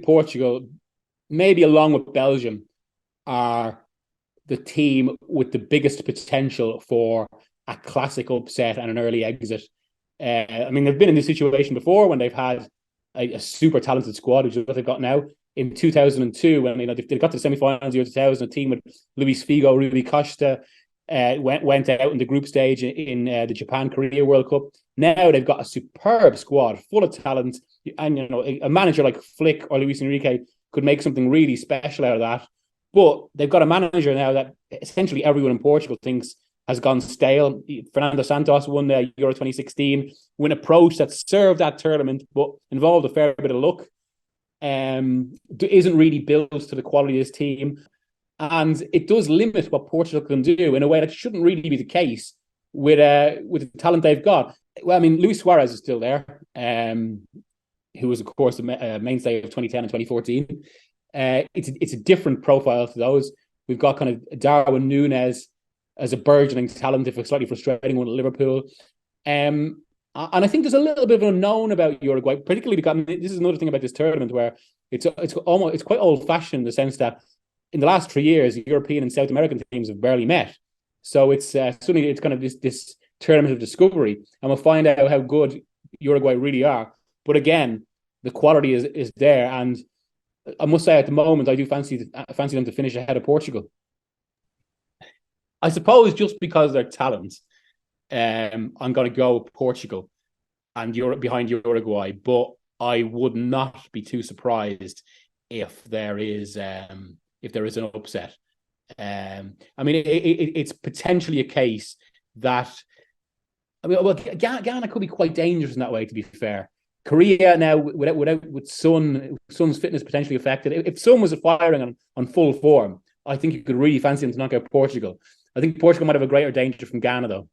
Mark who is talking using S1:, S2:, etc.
S1: Portugal, maybe along with Belgium, are the team with the biggest potential for a classic upset and an early exit. I mean, they've been in this situation before when they've had a super talented squad, which is what they've got now. In 2002, when they got to the semi-finals, year 2000, a team with Luis Figo, Rui Costa went out in the group stage in the Japan-Korea World Cup. Now they've got a superb squad full of talent, and a manager like Flick or Luis Enrique could make something really special out of that. But they've got a manager now that essentially everyone in Portugal thinks has gone stale. Fernando Santos won the Euro 2016 with an approach that served that tournament, but involved a fair bit of luck. Isn't really built to the quality of this team. And it does limit what Portugal can do in a way that shouldn't really be the case with the talent they've got. Well, I mean, Luis Suarez is still there, who was, of course, the mainstay of 2010 and 2014. It's a different profile to those. We've got kind of Darwin Núñez as a burgeoning talent, if a slightly frustrating one at Liverpool. And I think there's a little bit of an unknown about Uruguay, particularly because this is another thing about this tournament where it's quite old-fashioned in the sense that in the last 3 years, European and South American teams have barely met. So it's suddenly it's kind of this tournament of discovery, and we'll find out how good Uruguay really are. But again, the quality is there, and I must say at the moment I do fancy them to finish ahead of Portugal. I suppose just because of their talent, I'm going to go with Portugal and Europe behind Uruguay, but I would not be too surprised if there is an upset. I mean, it's potentially a case that Ghana could be quite dangerous in that way. To be fair, Korea now with Son's fitness potentially affected. If Son was firing on full form, I think you could really fancy him to knock out Portugal. I think Portugal might have a greater danger from Ghana though.